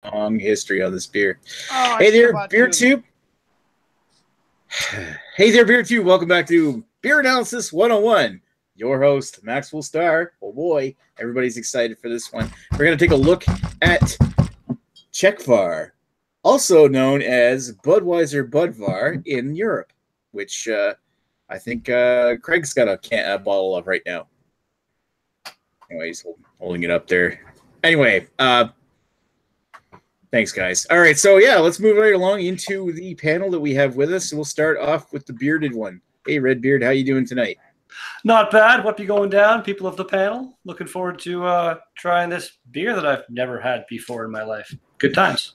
long history on this beer. Oh, hey there, Beer Tube. Hey there, Beer Tube. Welcome back to Beer Analysis 101. Your host, Maxwell Starr. Oh boy, everybody's excited for this one. We're going to take a look at Czechvar, also known as Budweiser Budvar in Europe, which I think Craig's got a bottle of right now. Anyway, he's holding it up there. Anyway, thanks, guys. All right, so yeah, let's move right along into the panel that we have with us. We'll start off with the bearded one. Hey, Redbeard, how you doing tonight? Not bad. What be going down, people of the panel? Looking forward to trying this beer that I've never had before in my life. Good times.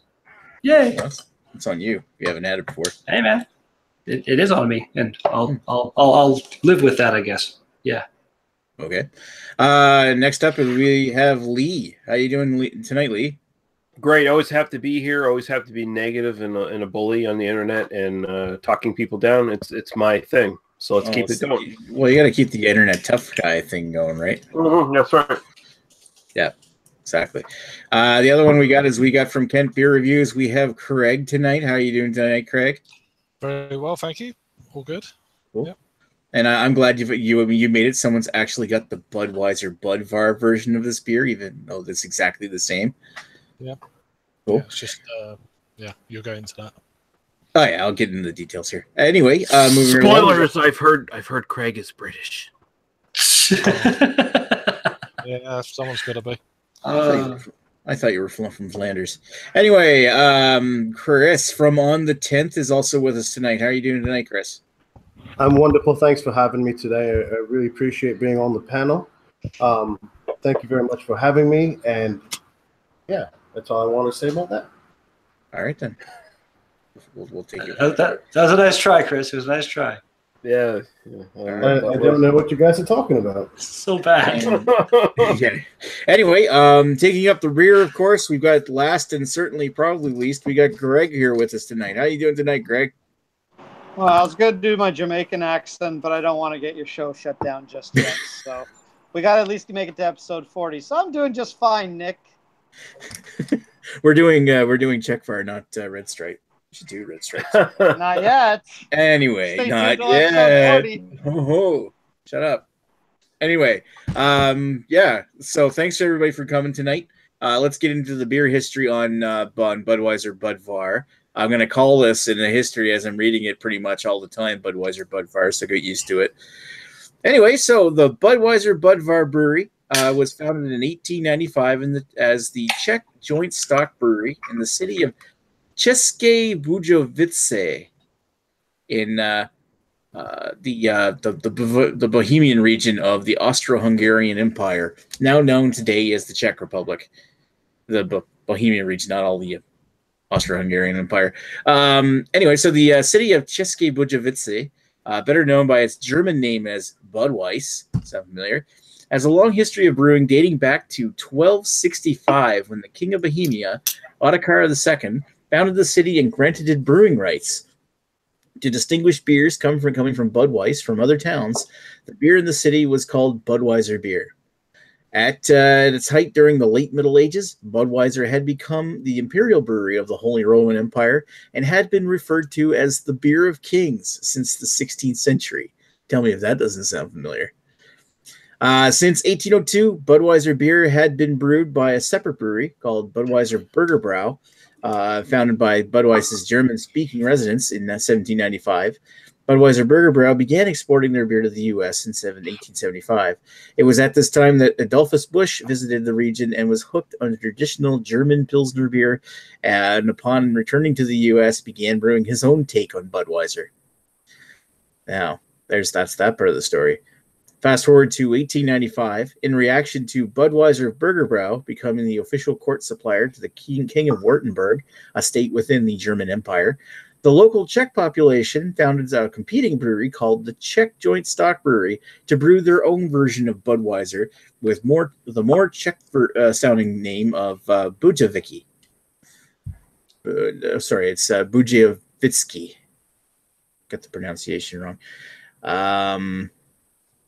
Yay! Well, it's on you. You haven't had it before. Hey, man, it is on me, and I'll live with that, I guess. Yeah. Okay. Next up, we have Lee. How you doing tonight, Lee? Great. Always have to be here. Always have to be negative and a bully on the internet and talking people down. It's my thing. So let's keep it going. Well, you got to keep the internet tough guy thing going, right? Mm-hmm, that's right. Yeah, exactly. The other one we got from Kent Beer Reviews. We have Craig tonight. How are you doing tonight, Craig? Very well, thank you. All good. Cool. Yep. And I'm glad you made it. Someone's actually got the Budweiser Budvar version of this beer, even though it's exactly the same. Yeah. Cool. Yeah, it's just you'll go into that. Oh yeah, I'll get into the details here. Anyway, moving spoilers. I've heard Craig is British. Yeah, someone's got to be. I thought you were from Flanders. Anyway, Chris from On the 10th is also with us tonight. How are you doing tonight, Chris? I'm wonderful. Thanks for having me today. I really appreciate being on the panel. Thank you very much for having me. And yeah, that's all I want to say about that. All right, then. We'll take it. That was a nice try, Chris. It was a nice try. Yeah. I don't know what you guys are talking about. So bad. Yeah. Anyway, taking up the rear, of course, we've got last and certainly probably least, we got Greg here with us tonight. How you doing tonight, Greg? Well, I was going to do my Jamaican accent, but I don't want to get your show shut down just yet. So we got to at least make it to episode 40. So I'm doing just fine, Nick. We're doing Czechvar, not Red Stripe. We should do Red Stripes. Not yet. Anyway, Stay not tuned yet. till Oh, shut up. Anyway, yeah. So thanks to everybody for coming tonight. Let's get into the beer history on Budweiser Budvar. I'm going to call this in the history as I'm reading it pretty much all the time, Budweiser Budvar, so get used to it. Anyway, so the Budweiser Budvar Brewery was founded in 1895 as the Czech Joint Stock Brewery in the city of České Budějovice in the Bohemian region of the Austro-Hungarian Empire, now known today as the Czech Republic. The Bohemian region, not all the Austro-Hungarian Empire. Anyway, so the city of České Budějovice, better known by its German name as Budweis, sound familiar, has a long history of brewing dating back to 1265 when the King of Bohemia, Ottokar II, founded the city and granted it brewing rights. To distinguish beers coming from Budweis from other towns, the beer in the city was called Budweiser beer. At its height during the late Middle Ages, Budweiser had become the imperial brewery of the Holy Roman Empire and had been referred to as the beer of kings since the 16th century. Tell me if that doesn't sound familiar. Since 1802, Budweiser beer had been brewed by a separate brewery called Budweiser Burgerbrau, founded by Budweis's German-speaking residents in 1795. Budweiser Burgerbrau began exporting their beer to the U.S. in 1875. It was at this time that Adolphus Busch visited the region and was hooked on traditional German Pilsner beer, and upon returning to the U.S., began brewing his own take on Budweiser. Now, that's that part of the story. Fast forward to 1895, in reaction to Budweiser Burgerbrau becoming the official court supplier to the King of Württemberg, a state within the German Empire, the local Czech population founded a competing brewery called the Czech Joint Stock Brewery to brew their own version of Budweiser with the more Czech sounding name of Budějovice. Sorry, it's Budějovice. Got the pronunciation wrong.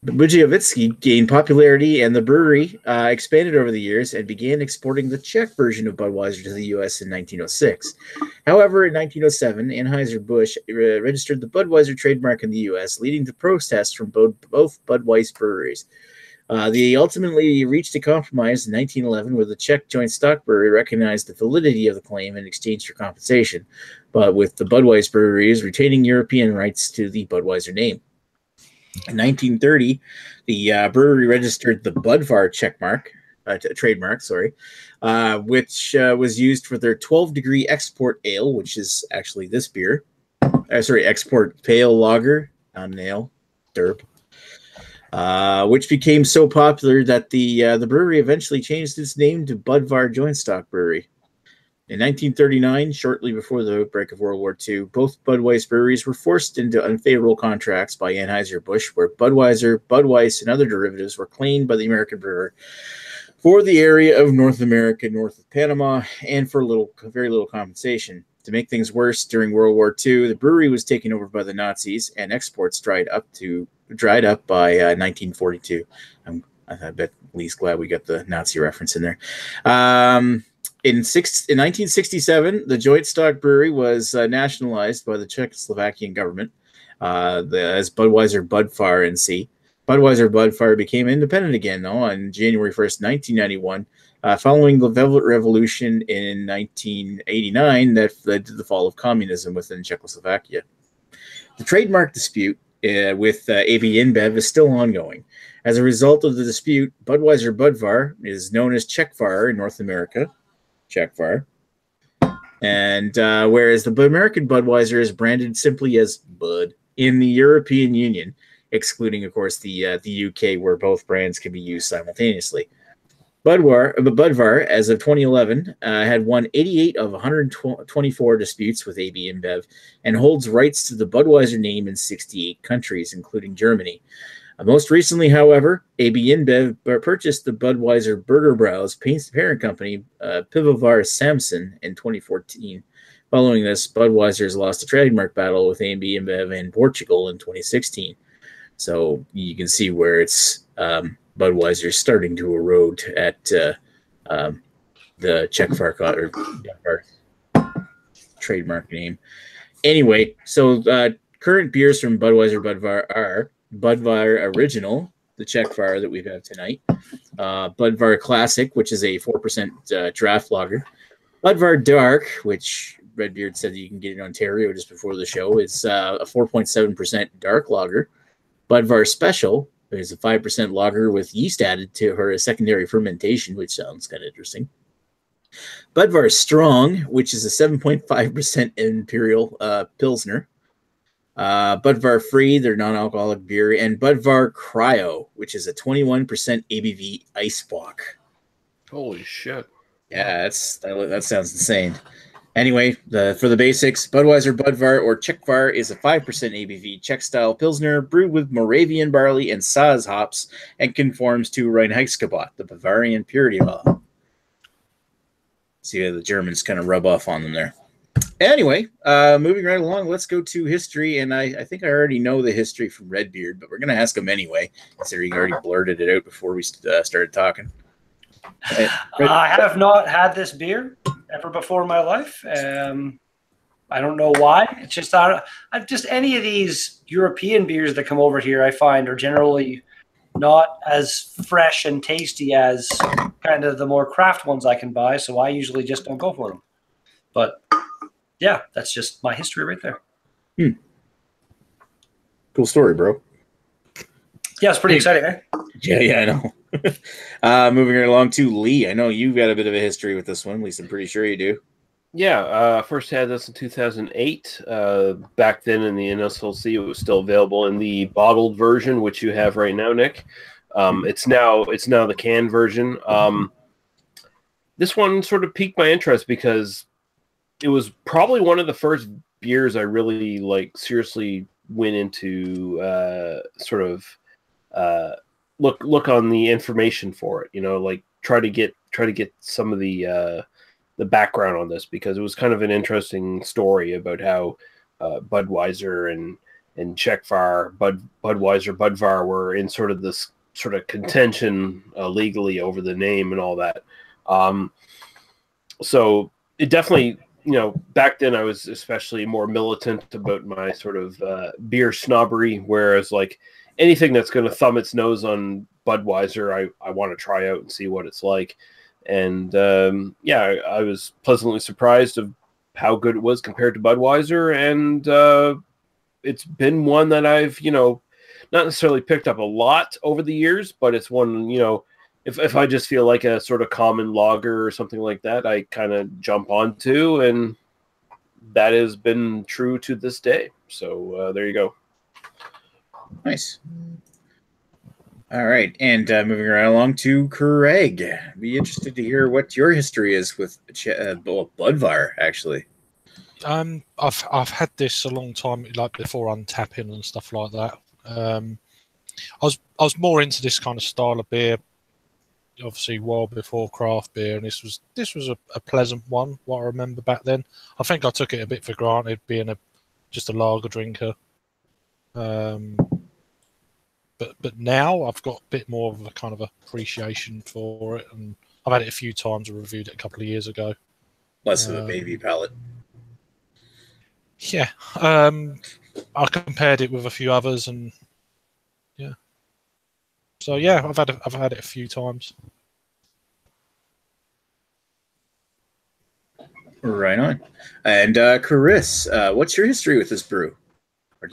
Budějovice gained popularity, and the brewery expanded over the years and began exporting the Czech version of Budweiser to the U.S. in 1906. However, in 1907, Anheuser-Busch registered the Budweiser trademark in the U.S., leading to protests from both Budweis breweries. They ultimately reached a compromise in 1911 where the Czech joint stock brewery recognized the validity of the claim in exchange for compensation, but with the Budweis breweries retaining European rights to the Budweiser name. In 1930, the brewery registered the Budvar trademark, which was used for their 12-degree export ale, which is actually this beer. Export pale lager, ale, derp. Which became so popular that the brewery eventually changed its name to Budvar Joint Stock Brewery. In 1939, shortly before the outbreak of World War II, both Budweis breweries were forced into unfavorable contracts by Anheuser-Busch, where Budweiser, Budweis, and other derivatives were claimed by the American brewer for the area of North America north of Panama and for very little compensation. To make things worse, during World War II, the brewery was taken over by the Nazis, and exports dried up by 1942. I bet Lee's glad we got the Nazi reference in there. In 1967, the joint stock brewery was nationalized by the Czechoslovakian government as Budweiser Budvar NC. Budweiser Budvar became independent again, though, on January 1st, 1991, following the Velvet Revolution in 1989 that led to the fall of communism within Czechoslovakia. The trademark dispute with AB InBev is still ongoing. As a result of the dispute, Budweiser Budvar is known as Czechvar in North America. Czechvar. And whereas the American Budweiser is branded simply as Bud in the European Union, excluding, of course, the UK, where both brands can be used simultaneously. Budvar, as of 2011, had won 88 of 124 disputes with AB InBev and holds rights to the Budweiser name in 68 countries, including Germany. Most recently, however, AB InBev purchased the Budweiser Burger Brau's parent company, Pivovar Samson, in 2014. Following this, Budweiser has lost a trademark battle with AB InBev in Portugal in 2016. So you can see where it's Budweiser starting to erode at the Czechvar trademark name. Anyway, so current beers from Budweiser Budvar are Budvar Original, the Czechvar that we have tonight, Budvar Classic, which is a 4% draft lager, Budvar Dark, which Redbeard said that you can get in Ontario just before the show, is a 4.7% dark lager, Budvar Special is a 5% lager with yeast added to her secondary fermentation, which sounds kind of interesting. Budvar Strong, which is a 7.5% Imperial Pilsner. Budvar Free, their non-alcoholic beer, and Budvar Cryo, which is a 21% ABV ice bock. Holy shit! Yeah, that sounds insane. Anyway, for the basics, Budweiser Budvar or Czechvar is a 5% ABV Czech-style Pilsner brewed with Moravian barley and Saaz hops and conforms to Reinheitsgebot, the Bavarian purity law. See how the Germans kind of rub off on them there. Anyway, moving right along, let's go to history, and I think I already know the history from Redbeard, but we're going to ask him anyway, considering he already blurted it out before we started talking. I have not had this beer ever before in my life. I don't know why. It's just just any of these European beers that come over here, I find, are generally not as fresh and tasty as kind of the more craft ones I can buy, so I usually just don't go for them. But yeah, that's just my history right there. Cool story, bro. Yeah, it's pretty exciting, eh? Yeah, I know. Moving right along to Lee. I know you've got a bit of a history with this one. At least I'm pretty sure you do. Yeah, first had this in 2008. Back then in the NSLC, it was still available in the bottled version, which you have right now, Nick. It's now the canned version. This one sort of piqued my interest because it was probably one of the first beers I really seriously went into look on the information for it, try to get some of the background on this, because it was kind of an interesting story about how Budweiser and and Czechvar, Budweiser Budvar were in sort of this sort of contention legally over the name and all that. So it definitely, back then I was especially more militant about my sort of beer snobbery, whereas like anything that's going to thumb its nose on Budweiser, I want to try out and see what it's like. And I was pleasantly surprised of how good it was compared to Budweiser, and it's been one that I've not necessarily picked up a lot over the years, but it's one if I just feel like a sort of common lager or something like that, I kind of jump onto, and that has been true to this day. So there you go. Nice. All right, and moving right along to Craig. Be interested to hear what your history is with Budvar, actually. I've had this a long time, like before untapping and stuff like that. I was more into this kind of style of beer, obviously, well before craft beer, and this was a pleasant one. What I remember back then, I think I took it a bit for granted, being just a lager drinker. But now I've got a bit more of a kind of appreciation for it, and I've had it a few times. I reviewed it a couple of years ago. Less of a baby palate. Yeah, I compared it with a few others, and yeah. So yeah, I've had it a few times. Right on. And Chris, what's your history with this brew?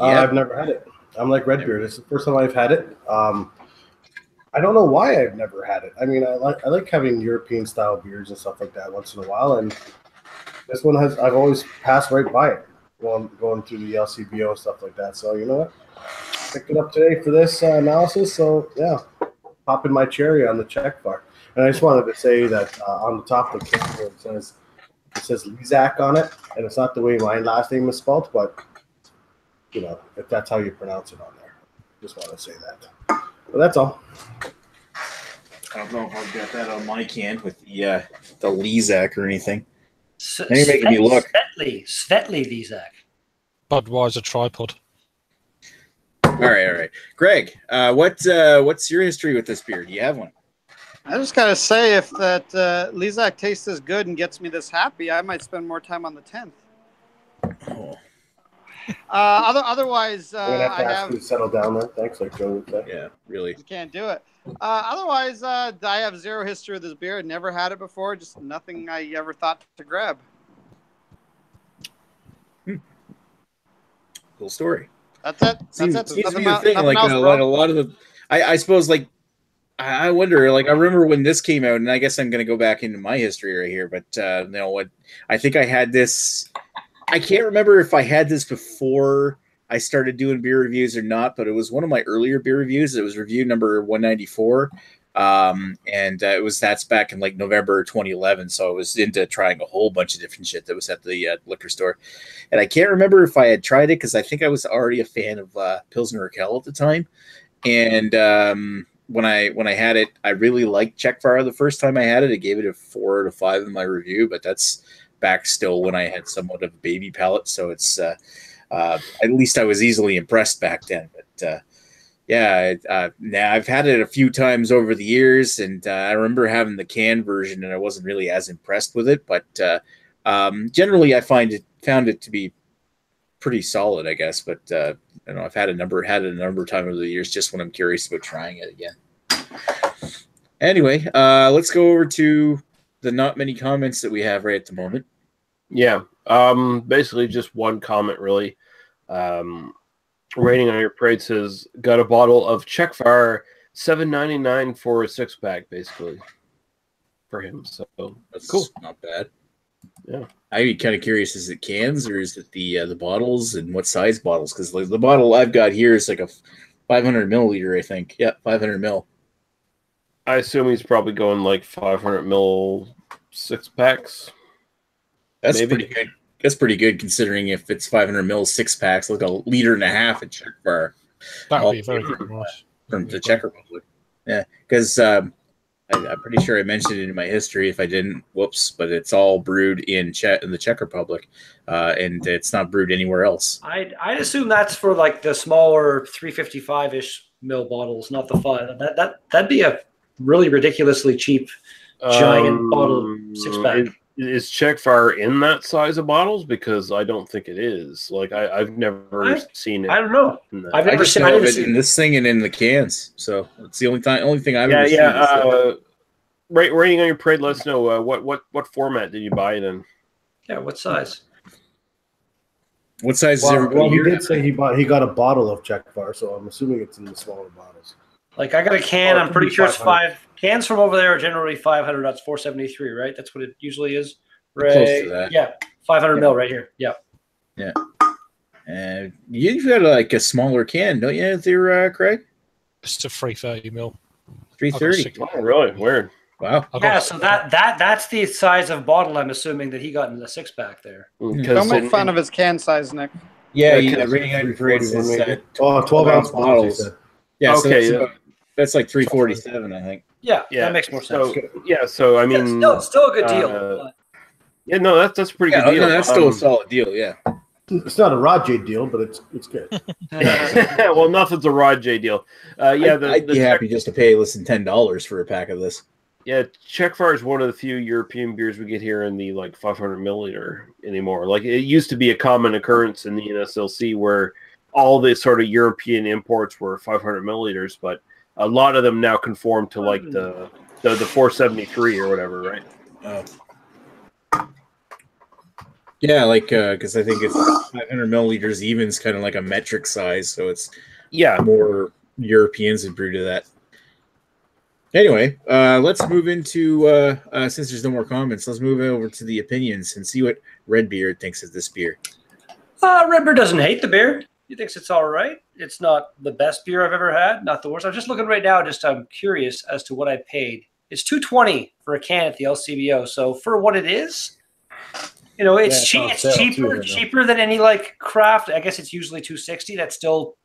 I've never had it. I'm like Redbeard. It's the first time I've had it. I don't know why I've never had it. I mean, I like having European style beers and stuff like that once in a while, and this one I've always passed right by it going through the LCBO and stuff like that. So you know what? Picked it up today for this analysis. So yeah, popping my cherry on the Czechvar. And I just wanted to say that on the top of the can it says Lizak on it, and it's not the way my last name is spelled, but if that's how you pronounce it on there. Just want to say that. But that's all. I don't know if I've got that on my can with the Lizak or anything. Now you're making me look. Svetli Lizak. Budweiser tripod. All right. Greg, what's your history with this beer? Do you have one? I just gotta say, if that Lizak tastes as good and gets me this happy, I might spend more time on the 10th. Oh. Otherwise, I'm gonna have to ask you to settle down there. Thanks, like Joe would say. Yeah, really. You can't do it. Otherwise, I have zero history with this beer. Never had it before. Just nothing I ever thought to grab. Cool story. That's it. Seems That's it. to There's be nothing the thing. else, Like a bro. lot of the, I suppose, like I wonder. Like I remember when this came out, and I guess I'm gonna go back into my history right here. But what? I think I had this. I can't remember if I had this before I started doing beer reviews or not, but it was one of my earlier beer reviews. It was review number 194. And that's back in like November 2011. So I was into trying a whole bunch of different shit that was at the liquor store. And I can't remember if I had tried it because I think I was already a fan of Pilsner Raquel at the time. And when I had it, I really liked Czechvar the first time I had it. I gave it a 4 out of 5 in my review, but that's back still when I had somewhat of a baby palate. So it's at least I was easily impressed back then. But now I've had it a few times over the years, and I remember having the canned version, and I wasn't really as impressed with it. But generally, I found it to be pretty solid, I guess. But I've had it a number of times over the years, just when I'm curious about trying it again. Anyway, let's go over to the not many comments that we have right at the moment. Yeah, basically just one comment, really. Rating on your parade says, got a bottle of Czechvar, $7.99 for a 6-pack, basically, for him. So That's cool. Not bad. Yeah. I'd be kind of curious, is it cans or is it the bottles, and what size bottles? Because the bottle I've got here is like a 500 milliliter, I think. Yeah, 500 mil. I assume he's probably going like 500 mil 6-packs. That's Maybe. pretty good. That's pretty good considering if it's 500 mil 6-packs, like a liter and a half at Czechvar. That would be very good price. From the Czech Republic. Yeah, because I I'm pretty sure I mentioned it in my history. If I didn't, whoops. But it's all brewed in the Czech Republic, and it's not brewed anywhere else. I'd assume that's for like the smaller 355-ish mil bottles, not the 5. That'd be a really ridiculously cheap giant bottle 6-pack. Is Czechvar in that size of bottles? Because I don't think it is. Like I've never seen it. I don't know. I've never seen it in this thing and in the cans. So it's the only thing I've ever seen. Rating on your parade. Let us know what format did you buy it in? Yeah, what size? What size is everybody? Well, he did say he got a bottle of Czechvar, so I'm assuming it's in the smaller bottles. Like I got a can. I'm pretty sure it's 5 cans from over there are generally 500. That's 473, right? That's what it usually is. Right? Close to that. Yeah, 500 mil right here. Yeah. Yeah. And you've got like a smaller can, don't you, there, Craig? It's a 330 mil. 330. Oh, really? Weird. Wow. Yeah, so that's the size of bottle I'm assuming that he got in the 6-pack there. Don't make fun of his can size, Nick. Yeah, rating on your parade is 12-ounce bottles. Yeah, okay, so that's like 347, I think. Yeah, that makes more sense. So I mean, still a good deal. Yeah, no, that's a pretty good deal. No, that's still a solid deal. Yeah, it's not a Rod J deal, but it's good. Well, nothing's a Rod J deal. I'd be happy just to pay less than $10 for a pack of this. Yeah, Czechvar is one of the few European beers we get here in the 500 milliliter anymore. Like it used to be a common occurrence in the NSLC where all the sort of European imports were 500 milliliters, but a lot of them now conform to the 473 or whatever, right? Yeah, because I think it's 500 milliliters even is kind of like a metric size, so it's more Europeans that brew to that. Anyway, let's move into since there's no more comments, let's move over to the opinions and see what Redbeard thinks of this beer. Redbeard doesn't hate the beer. He thinks it's all right. It's not the best beer I've ever had, not the worst. I'm just looking right now. I'm curious as to what I paid. It's $2.20 for a can at the LCBO. So for what it is, it's cheaper than any craft. I guess it's usually $2.60. That's still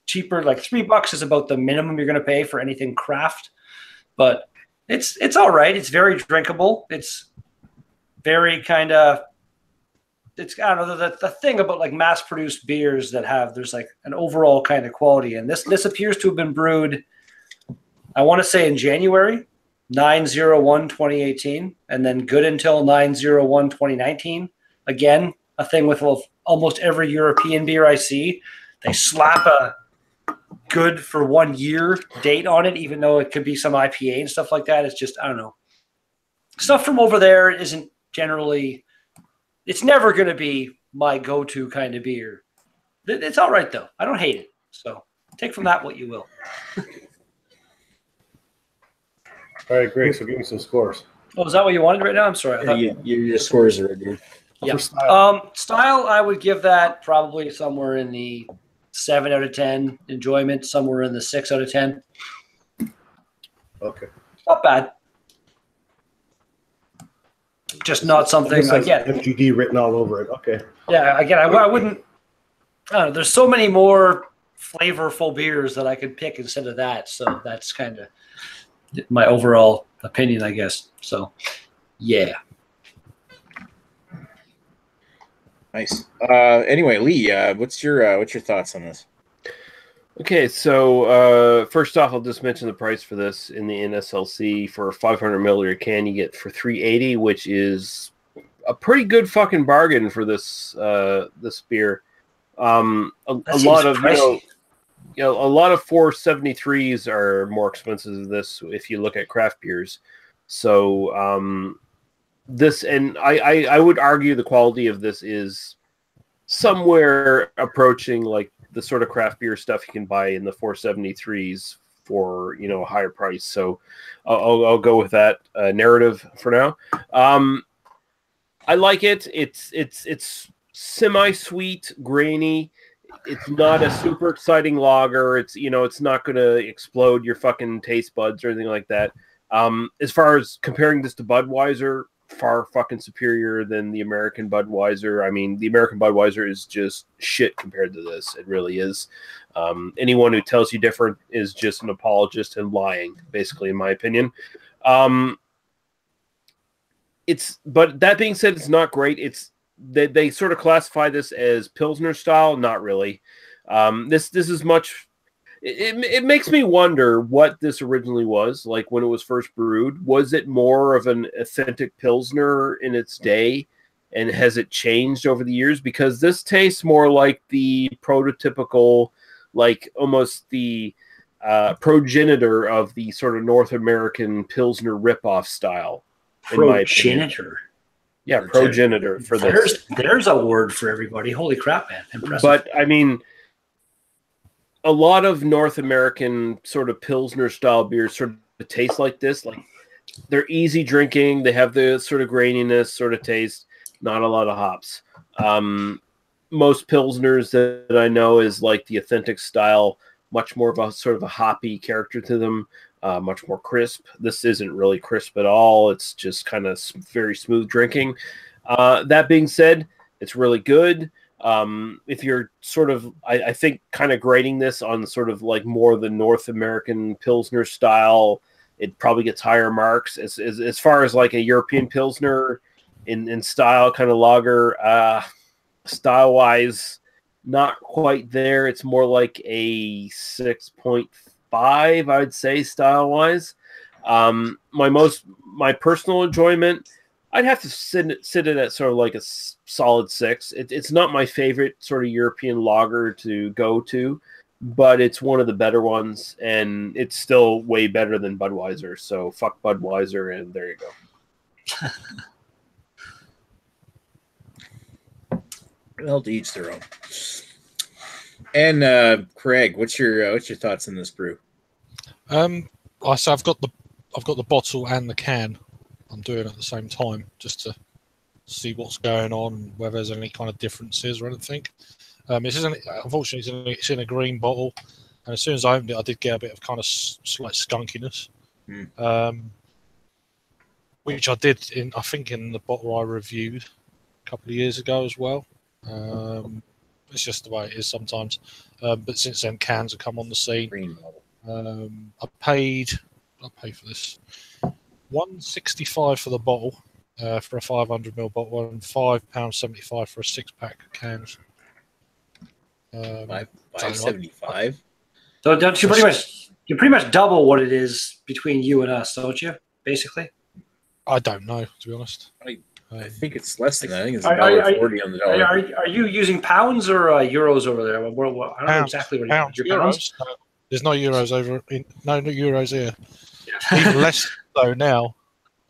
cheaper. Like $3 is about the minimum you're going to pay for anything craft. But it's all right. It's very drinkable. It's very kind of. It's I don't know the thing about mass-produced beers that there's an overall kind of quality, and this appears to have been brewed, I want to say in January 9/01/2018, and then good until 9/01/2019. Again, a thing with almost every European beer I see, they slap a good for 1 year date on it, even though it could be some IPA and stuff like that. It's just I don't know. Stuff from over there isn't generally. It's never going to be my go-to kind of beer. It's all right, though. I don't hate it. So take from that what you will. All right, great. So give me some scores. Oh, is that what you wanted right now? I'm sorry. Your scores are good. Yeah. Style, I would give that probably somewhere in the 7 out of 10. Enjoyment, somewhere in the 6 out of 10. Okay. Not bad. Just not something again. MGD written all over it. Okay. Yeah, again, I wouldn't. I don't know. There's so many more flavorful beers that I could pick instead of that. So that's kind of my overall opinion, I guess. So, yeah. Nice. Anyway, Lee, what's your thoughts on this? Okay, so first off, I'll just mention the price for this in the NSLC. For a 500 milliliter can, you get for $3.80, which is a pretty good fucking bargain for this this beer. A lot of a lot of 473s are more expensive than this if you look at craft beers. So this, and I would argue the quality of this is somewhere approaching the sort of craft beer stuff you can buy in the 473s for a higher price. So I'll go with that narrative for now. I like it. It's semi-sweet, grainy. It's not a super exciting lager. It's it's not going to explode your fucking taste buds or anything like that. As far as comparing this to Budweiser, far fucking superior than the American Budweiser. I mean, the American Budweiser is just shit compared to this. It really is. Anyone who tells you different is just an apologist and lying, basically, in my opinion. But that being said, it's not great. They sort of classify this as Pilsner style. Not really. This is much. It makes me wonder what this originally was like when it was first brewed. Was it more of an authentic Pilsner in its day, and has it changed over the years? Because this tastes more like the prototypical, like almost the progenitor of the sort of North American Pilsner ripoff style. Progenitor. Yeah, progenitor for this. There's a word for everybody. Holy crap, man. Impressive. But I mean, a lot of North American sort of Pilsner style beers sort of taste like this. Like they're easy drinking. They have the sort of graininess sort of taste, not a lot of hops. Most Pilsners that I know is like the authentic style, much more of a sort of a hoppy character to them, much more crisp. This isn't really crisp at all. It's just kind of very smooth drinking. That being said, it's really good. If you're sort of, I think, kind of grading this on sort of like more the North American Pilsner style, it probably gets higher marks. As far as like a European Pilsner in style, kind of lager, style wise, not quite there. It's more like a 6.5, I'd say, style wise. My personal enjoyment, I'd have to sit it at sort of like a solid 6. It's not my favorite sort of European lager to go to, but it's one of the better ones, and it's still way better than Budweiser. So fuck Budweiser, and there you go. Well, to each their own. And Craig, what's your thoughts on this brew? So I've got the bottle and the can. I'm doing at the same time just to see what's going on, whether there's any kind of differences or anything. Unfortunately, it's in a green bottle, and as soon as I opened it, I did get a bit of kind of slight skunkiness, which I did I think in the bottle I reviewed a couple of years ago as well. It's just the way it is sometimes. But since then, cans have come on the scene. Green bottle. I paid for this £1.65 for the bottle for a 500ml bottle, and £5.75 for a 6-pack of cans. $5.75. So don't you pretty much double what it is between you and us, don't you? Basically. I don't know, to be honest. I think it's less than that. I think it's $1.40 on the dollar. Are you using pounds or euros over there? I don't know exactly what pounds, you're euros. No, there's no euros over. No euros here. Even less so now.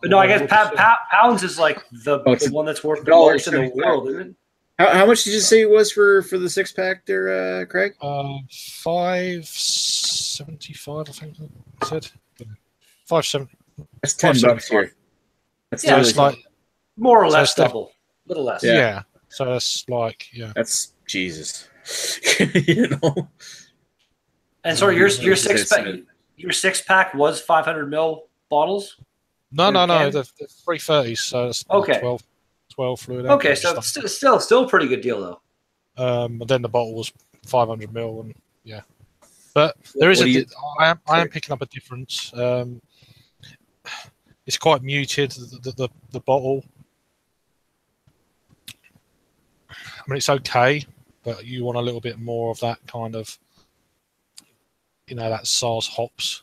But no, I guess pounds is like the one that's worth the most in the world, isn't it? How much did you say it was for the 6-pack there, Craig? $5.75, I think I said. $5.70. That's $10 here. That's it's like more or less double, a little less. Yeah. So that's like That's Jesus. You know. And so your 6-pack was 500ml bottles. No, they're 330s, so it's okay. 12 fluid. Okay, so still a pretty good deal though. But then the bottle was 500ml, and yeah. But there is I am picking up a difference. It's quite muted. The bottle. I mean, it's okay, but you want a little bit more of that kind of, that SARS hops,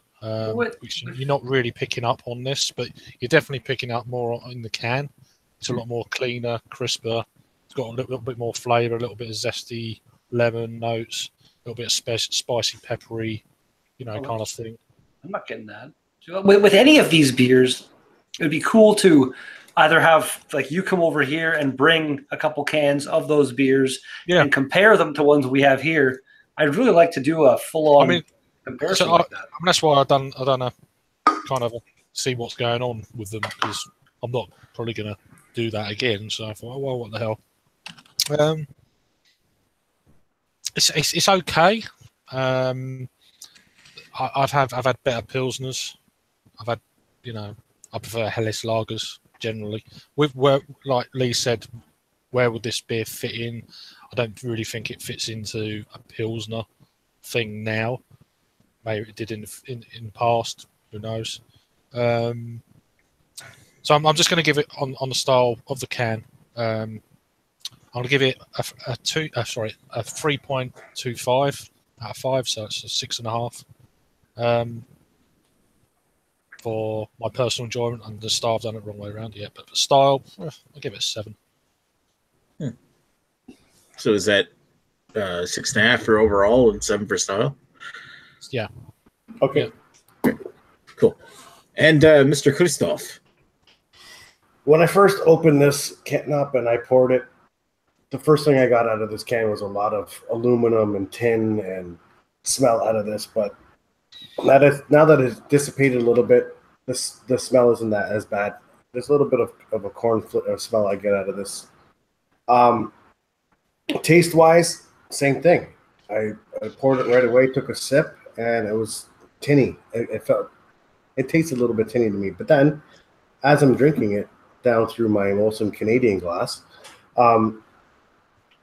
which you're not really picking up on this, but you're definitely picking up more in the can. It's a lot more cleaner, crisper. It's got a little bit more flavour, a little bit of zesty lemon notes, a little bit of spicy, peppery, kind of thing. I'm not getting that. With any of these beers, it would be cool to either have like you come over here and bring a couple cans of those beers and compare them to ones we have here. I'd really like to do a full-on comparison like that. That's why I've done a kind of see what's going on with them, because I'm not probably going to do that again. So I thought, well, what the hell? It's okay. I've had better pilsners. I've had, I prefer Helles lagers generally. Where, like Lee said, where would this beer fit in? I don't really think it fits into a pilsner thing now. Maybe it did in the past. Who knows? So I'm just going to give it on the style of the can. I'm going to give it a 3.25 out of 5, so it's a 6.5. For my personal enjoyment, and the style I've done it the wrong way around yet, but for style, I'll give it a 7. So is that 6.5 for overall and 7 for style? Yeah. Okay. Yeah. Cool. And Mr. Christoph. When I first opened this can up and I poured it, the first thing I got out of this can was a lot of aluminum and tin and smell out of this. But now that it's dissipated a little bit, the smell isn't that as bad. There's a little bit of a corn smell I get out of this. Taste-wise, same thing. I poured it right away, took a sip, and it was tinny. It tasted a little bit tinny to me. But then, as I'm drinking it down through my Molson Canadian glass,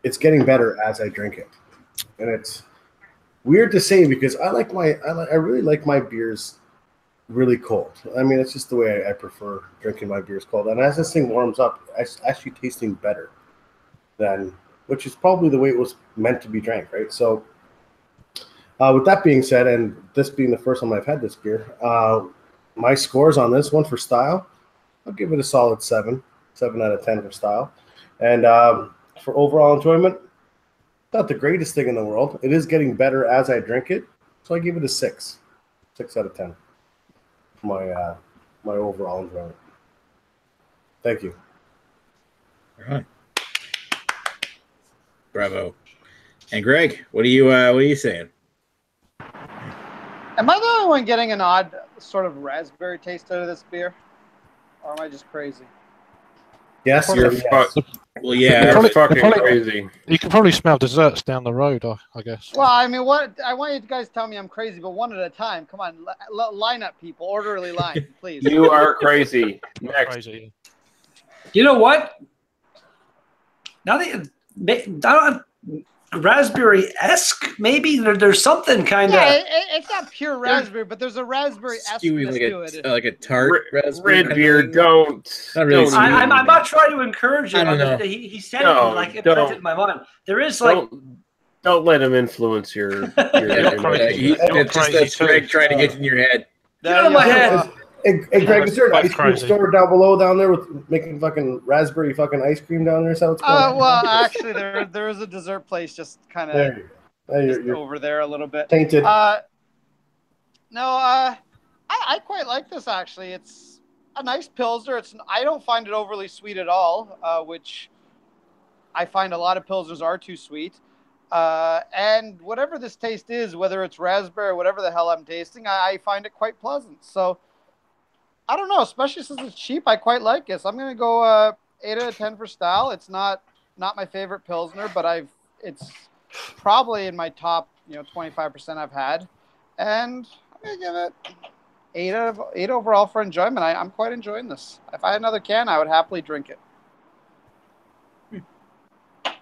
it's getting better as I drink it, and it's weird to say because I really like my beers really cold. I mean, it's just the way I prefer drinking my beers cold. And as this thing warms up, it's actually tasting better than, which is probably the way it was meant to be drank, right? So, with that being said, and this being the first time I've had this beer, my scores on this one for style, I'll give it a solid 7 out of 10 for style. And for overall enjoyment, not the greatest thing in the world. It is getting better as I drink it, so I give it a 6 out of 10 for my overall enjoyment. Thank you. All right. Bravo. And Greg, what are you saying? Am I the only one getting an odd sort of raspberry taste out of this beer? Or am I just crazy? Yes, You're Well, yeah, You're fucking probably- crazy. You can probably smell desserts down the road, I guess. Well, I mean, what I want you guys to tell me I'm crazy, but one at a time. Come on, line up, people. Orderly line, please. You are crazy. Next. Crazy. You know what? Now that raspberry-esque, maybe there's something kind of. Yeah, it's not pure raspberry, but there's a raspberry skewing esque to it. like a tart raspberry. Red beer, don't. Not really don't sweet. I'm not trying to encourage him. I don't know. He said No, it like it don't. imprinted in my mind. There is like don't let him influence your. It's just that Greg trying to get in your head. get out of my head. Hey, Greg, is there an That's ice cream crazy. store down below down there with making fucking raspberry fucking ice cream down there? So what's going on? Well, actually, there is a dessert place just kind of There you go. You're over there a little bit. tainted. I quite like this actually. It's a nice Pilsner. I don't find it overly sweet at all, which I find a lot of Pilsners are too sweet. And whatever this taste is, whether it's raspberry or whatever the hell I'm tasting, I find it quite pleasant. So I don't know, especially since it's cheap, I quite like it. So I'm going to go 8 out of 10 for style. It's not my favorite Pilsner, but it's probably in my top 25% I've had. And I'm going to give it 8 overall for enjoyment. I'm quite enjoying this. If I had another can, I would happily drink it.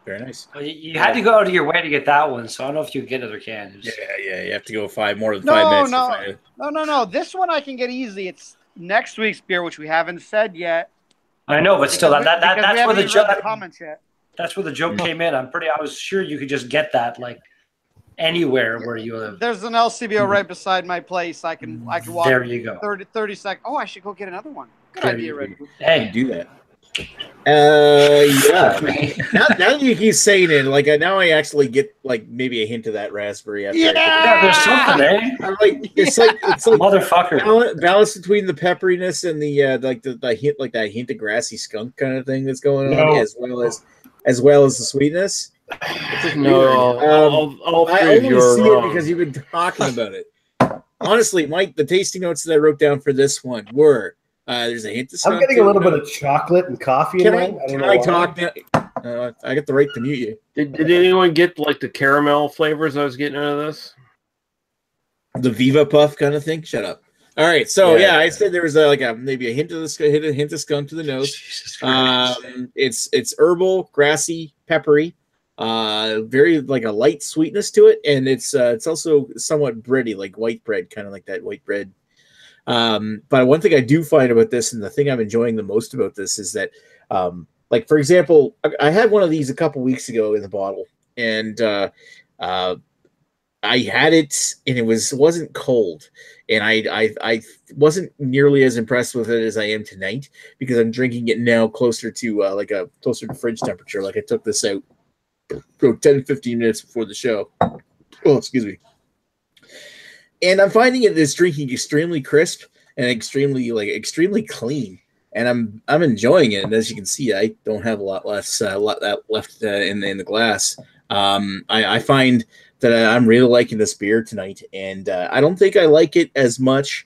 Very nice. Well, you had to go out of your way to get that one, so I don't know if you get other cans. Yeah. You have to go more than 5 minutes. To find it. No. This one I can get easy. It's next week's beer, which we haven't said yet. I know, but still, Because that's we where the haven't even joke. read the comments yet. That's where the joke came in. I was sure you could just get that like anywhere where you live. There's an LCBO right beside my place. I can walk There you go. 30 seconds. Oh, I should go get another one. Good There idea, you Red. You Hey, do that. Yeah. now that you keep saying it, like now I actually get like maybe a hint of that raspberry. After yeah, there's something, eh? I'm like it's like Motherfucker. balance between the pepperiness and the the hint, like that hint of grassy skunk kind of thing that's going on, as well as the sweetness. No, all I three of only you are see wrong. it because you've been talking about it. Honestly, Mike, the tasting notes that I wrote down for this one were there's a hint of skunk. I'm getting a little bit of chocolate and coffee in mine. Can I talk now? I got the right to mute you. Did anyone get like the caramel flavors I was getting out of this? The Viva Puff kind of thing. Shut up. All right, so yeah, I said there was maybe a hint of skunk to the nose. It's herbal, grassy, peppery, very like a light sweetness to it, and it's also somewhat bready, like white bread, kind of like that white bread But one thing I do find about this, and the thing I'm enjoying the most about this, is that, like, for example, I had one of these a couple weeks ago in the bottle, and I had it, and it wasn't cold, and I wasn't nearly as impressed with it as I am tonight, because I'm drinking it now closer to closer to fridge temperature. Like, I took this out 10-15 minutes before the show. Oh, excuse me. And I'm finding it is drinking extremely crisp and extremely clean, and I'm enjoying it. And as you can see, I don't have a lot left in the glass. I find that I'm really liking this beer tonight, and I don't think I like it as much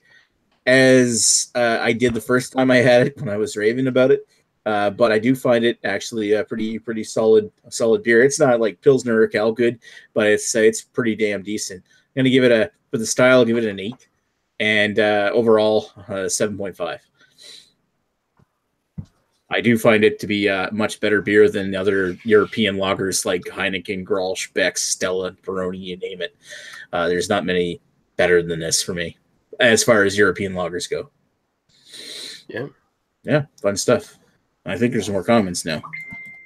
as I did the first time I had it when I was raving about it. But I do find it actually a pretty solid beer. It's not like Pilsner or Cal good, but it's pretty damn decent. I'm gonna give it for the style, I'll give it an 8, and overall 7.5. I do find it to be a much better beer than other European lagers like Heineken, Grolsch, Beck's, Stella, Peroni, you name it. There's not many better than this for me, as far as European lagers go. Yeah, fun stuff. I think there's more comments now.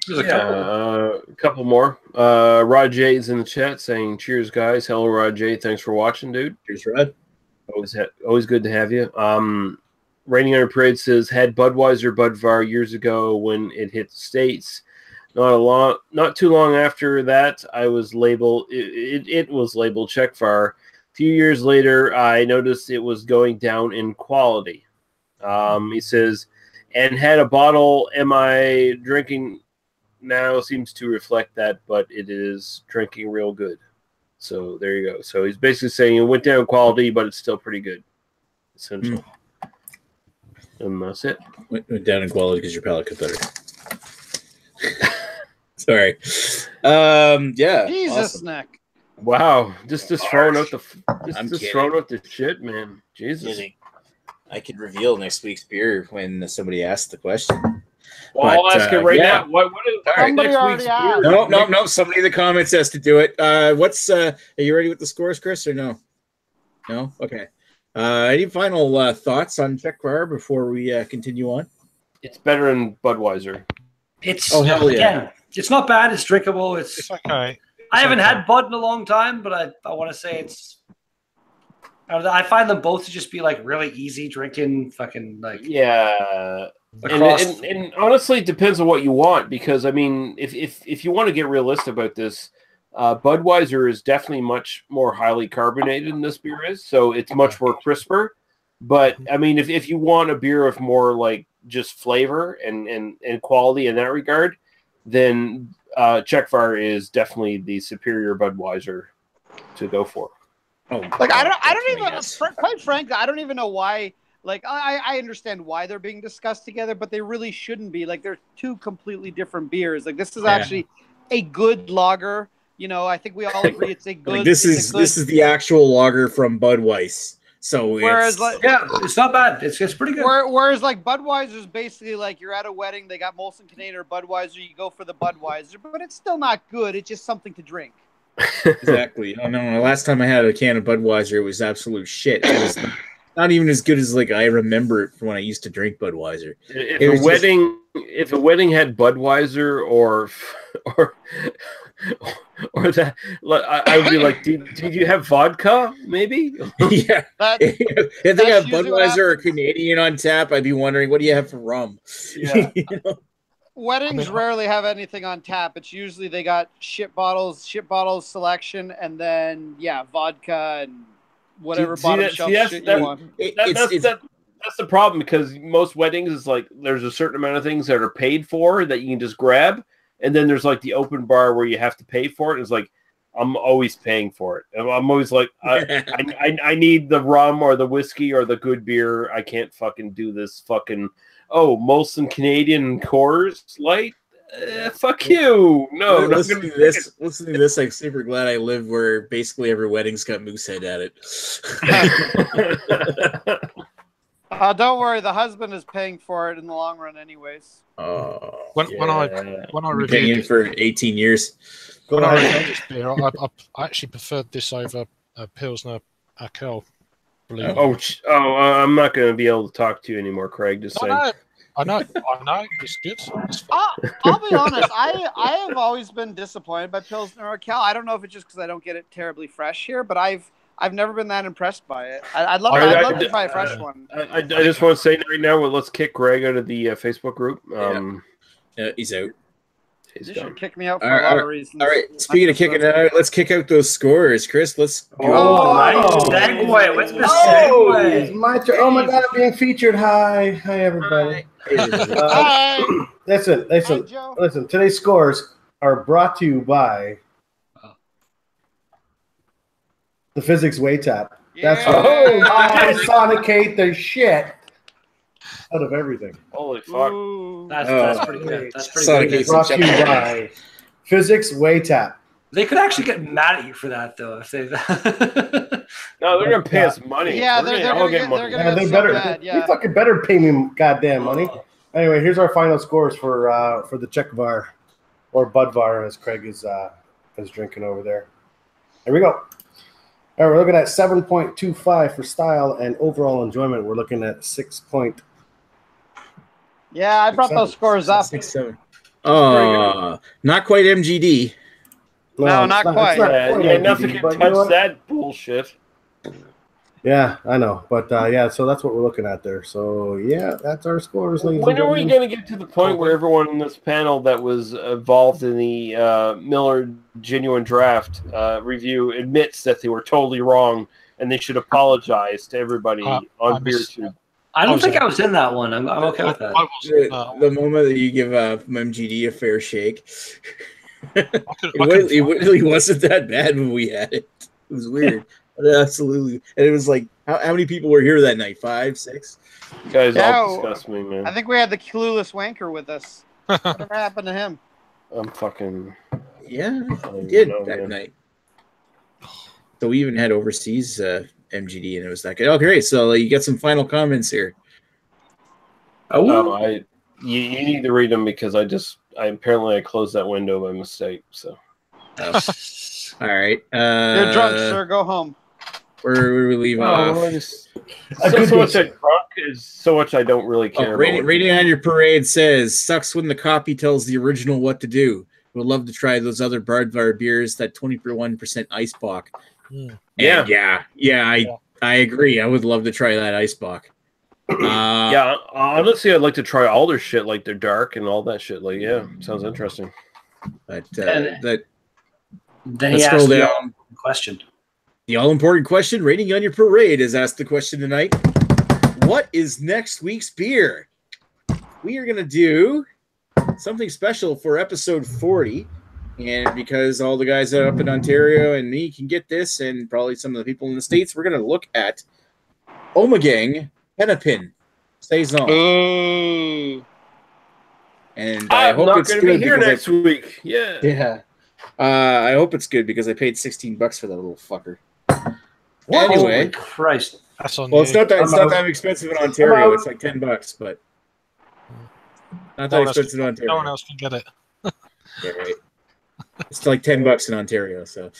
There's a couple more. Rod J is in the chat saying, "Cheers, guys." Hello, Rod J. Thanks for watching, dude. Cheers, Rod. Always good to have you. Raining Under Parade says, had Budweiser Budvar years ago when it hit the States. Not too long after that, I was labeled. It was labeled Czechvar. A few years later, I noticed it was going down in quality. He says, and had a bottle. Am I drinking now? Seems to reflect that, but it is drinking real good. So there you go. So he's basically saying it went down in quality, but it's still pretty good. Essentially. And that's it. Went down in quality because your palate got better. Sorry. Yeah. Jesus, awesome. Nick. Wow. Just throwing out the throwing out the shit, man. Jesus. I could reveal next week's beer when somebody asks the question. Well, I'll ask it right now. What is Somebody next already week's asked. beer? No. Somebody in the comments has to do it. Are you ready with the scores, Chris, or no? No? Okay. Any final thoughts on Czechvar before we continue on? It's better than Budweiser. It's hell yeah. Again, it's not bad. It's drinkable. It's okay. I haven't had Bud in a long time, but I want to say it's. I find them both to just be like really easy drinking, fucking like Yeah. And honestly, it depends on what you want, because I mean, if you want to get realistic about this, Budweiser is definitely much more highly carbonated than this beer is, so it's much more crisper. But I mean, if you want a beer of more like just flavor and quality in that regard, then Czechvar is definitely the superior Budweiser to go for. Oh, Like I don't even. yes. Quite frankly, I don't even know why. Like I understand why they're being discussed together, but they really shouldn't be. Like they're two completely different beers. Like this is actually a good lager. You know, I think we all agree it's a good. Like this is the actual lager from Budweis. So Whereas, it's not bad. It's pretty good. Whereas, like Budweiser's basically like you're at a wedding, they got Molson Canadian or Budweiser, you go for the Budweiser, but it's still not good. It's just something to drink. exactly. Oh no! Last time I had a can of Budweiser, it was absolute shit. It was not even as good as like I remember it from when I used to drink Budweiser. If a wedding had Budweiser or that, I would be like, did you have vodka? Maybe. Yeah. If they have Budweiser or happens. Canadian on tap, I'd be wondering, what do you have for rum? Yeah. You know? Weddings rarely have anything on tap. It's usually they got shit bottles selection, and then vodka and whatever bottom shelf shit you want. That's the problem, because most weddings is like there's a certain amount of things that are paid for that you can just grab, and then there's like the open bar where you have to pay for it. It's like I'm always paying for it. And I'm always like I need the rum or the whiskey or the good beer. I can't fucking do this fucking Molson Canadian Coors Light. Fuck you. No, listen to this. Listen to this. I'm super glad I live where basically every wedding's got Moosehead at it. Don't worry, the husband is paying for it in the long run, anyways. When I reviewed it for 18 years. When I reviewed this beer, I actually preferred this over Pilsner Akel Believe I'm not going to be able to talk to you anymore, Craig. Just saying. I know. It's good. It's I'll be honest. I have always been disappointed by Pilsner Urquell. I don't know if it's just because I don't get it terribly fresh here, but I've never been that impressed by it. I'd love to try a fresh one. I just want to say right now, let's kick Greg out of the Facebook group. He's out. You should kick me out for a lot of reasons. All right. Speaking of kicking out, let's kick out those scores, Chris. Let's go. Oh, nice segue. What's the segue? It's my turn. Oh my God, I'm being featured. Hi, everybody. Hi. Listen. Today's scores are brought to you by the Physics Way Tap. That's right. I sonicate the shit out of everything. Holy fuck. That's pretty good. That's pretty good. Brought to you by Physics Way Tap. They could actually get mad at you for that, though. If they No, they're going to pay us money. Yeah, they're going to get money. They better. You fucking better pay me goddamn money. Anyway, here's our final scores for the Czechvar, or Budvar, as Craig is drinking over there. Here we go. All right, we're looking at 7.25 for style and overall enjoyment. We're looking at 6. Yeah, I brought those scores up. 6-7. Not quite MGD. No, not quite. Nothing can touch that bullshit. Yeah, I know. But, so that's what we're looking at there. So, yeah, that's our scores. When are we going to get to the point where everyone in this panel that was involved in the Miller Genuine Draft review admits that they were totally wrong and they should apologize to everybody on BeerTube? I don't think I was in that one. I'm okay with that. The moment that you give MGD a fair shake, it really wasn't that bad when we had it. It was weird. Absolutely. And it was like, how many people were here that night? 5, 6? You guys all disgust me, man. I think we had the clueless wanker with us. Whatever happened to him? I'm fucking... Yeah, we did that night. So we even had overseas MGD, and it was that good. Oh, great. So you get some final comments here. You need to read them because I apparently closed that window by mistake. So, all right. You're drunk, sir. Go home. Where do we leave off? So much I don't really care. Rating on Your Parade says, sucks when the copy tells the original what to do. Would love to try those other Budvar beers, that 21% Eisbock. Yeah, I agree. I would love to try that Eisbock. Honestly, I'd like to try all their shit, like their dark and all that shit. Like, sounds interesting. But then let's scroll down. Question. The all-important question, Rating on Your Parade, has asked the question tonight. What is next week's beer? We are going to do something special for episode 40. And because all the guys up in Ontario and me can get this, and probably some of the people in the States, we're going to look at Omegang Hennepin Saison. Ooh. And I hope it's good. I'm not going to be here next week. Yeah. I hope it's good because I paid $16 for that little fucker. Whoa, anyway, holy Christ. It's not that expensive in Ontario. It's like $10, but not that expensive in Ontario. No one else can get it. Yeah, right. It's like $10 in Ontario, so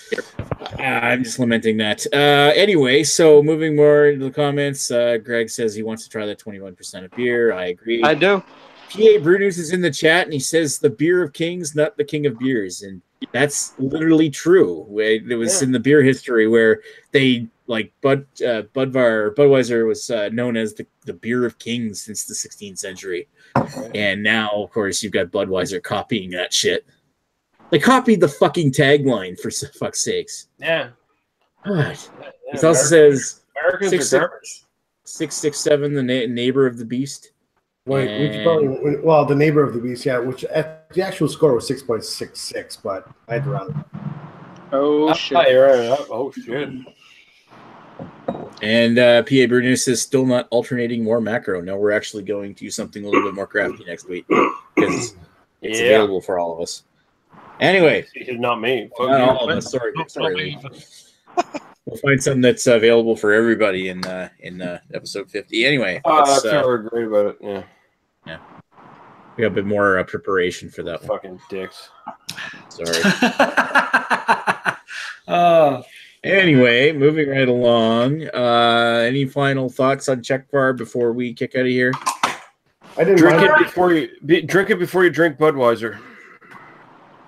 I'm just lamenting that. Anyway, so moving more into the comments, Greg says he wants to try that 21% of beer. I agree. I do. PA Brew News is in the chat, and he says the beer of kings, not the king of beers, and that's literally true. It was in the beer history where they Budweiser was known as the beer of kings since the 16th century, and now of course you've got Budweiser copying that shit. They copied the fucking tagline, for fuck's sakes. Yeah. God. It also says 667, the neighbor of the beast. The neighbor of the beast, which the actual score was 6.66, but I had to round it up. Oh, shit. Oh, shit. And PA Brutus is still not alternating more macro. No, we're actually going to do something a little bit more crafty next week because it's available for all of us. Anyway, not me. Not all of us. Sorry. We'll find something that's available for everybody in episode 50. Anyway, I feel great about it. Yeah. We got a bit more preparation for that one. Fucking dicks. Sorry. Anyway, moving right along. Any final thoughts on Czechvar before we kick out of here? I didn't Drink mind it before you drink Budweiser.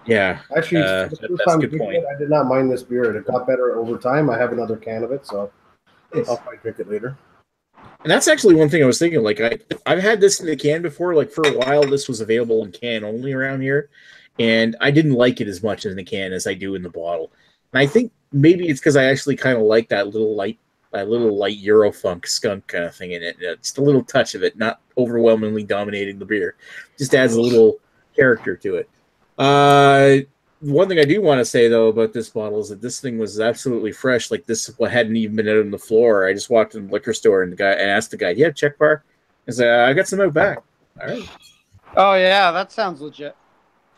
Yeah, Actually, that's the first a time good drinking point. it, I did not mind this beer. It got better over time. I have another can of it, so I'll probably drink it later. And that's actually one thing I was thinking. Like I've had this in the can before. Like for a while, this was available in can only around here, and I didn't like it as much in the can as I do in the bottle. And I think maybe it's because I actually kind of like that little light Eurofunk skunk kind of thing in it. Just a little touch of it, not overwhelmingly dominating the beer. Just adds a little character to it. One thing I do want to say though about this bottle is that this thing was absolutely fresh. Like this hadn't even been out on the floor. I just walked in the liquor store and asked the guy, "Yeah, Czechvar?" I said, "I got some out back." All right. Oh yeah, that sounds legit.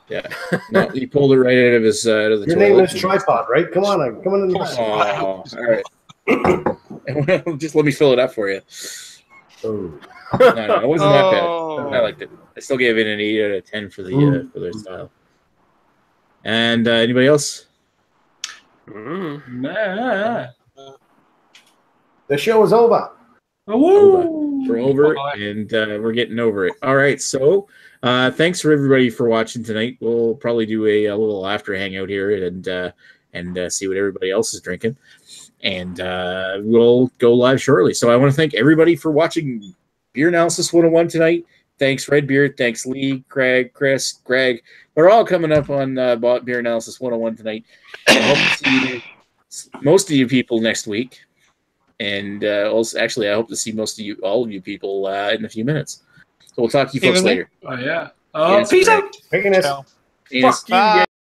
Yeah. No, he pulled it right out of his out of the Your toilet. name is Tripod, right? Come on in the back. Oh, all right. Just let me fill it up for you. Oh. No, it wasn't that bad. Oh. I liked it. I still gave it an 8 out of 10 for the for their style. And anybody else? Nah. The show is over. We're over it, and we're getting over it. All right, so thanks for everybody for watching tonight. We'll probably do a little after hangout here and see what everybody else is drinking, and we'll go live shortly. So I want to thank everybody for watching Beer Analysis 101 tonight. Thanks, Redbeard. Thanks, Lee, Craig, Chris, Greg. They're all coming up on Beer Analysis 101 tonight. I hope to see most of you people next week. And also, actually, I hope to see all of you people in a few minutes. So we'll talk to you folks later. Oh, yeah. Yes, Peace out. Penis. Penis. Bye.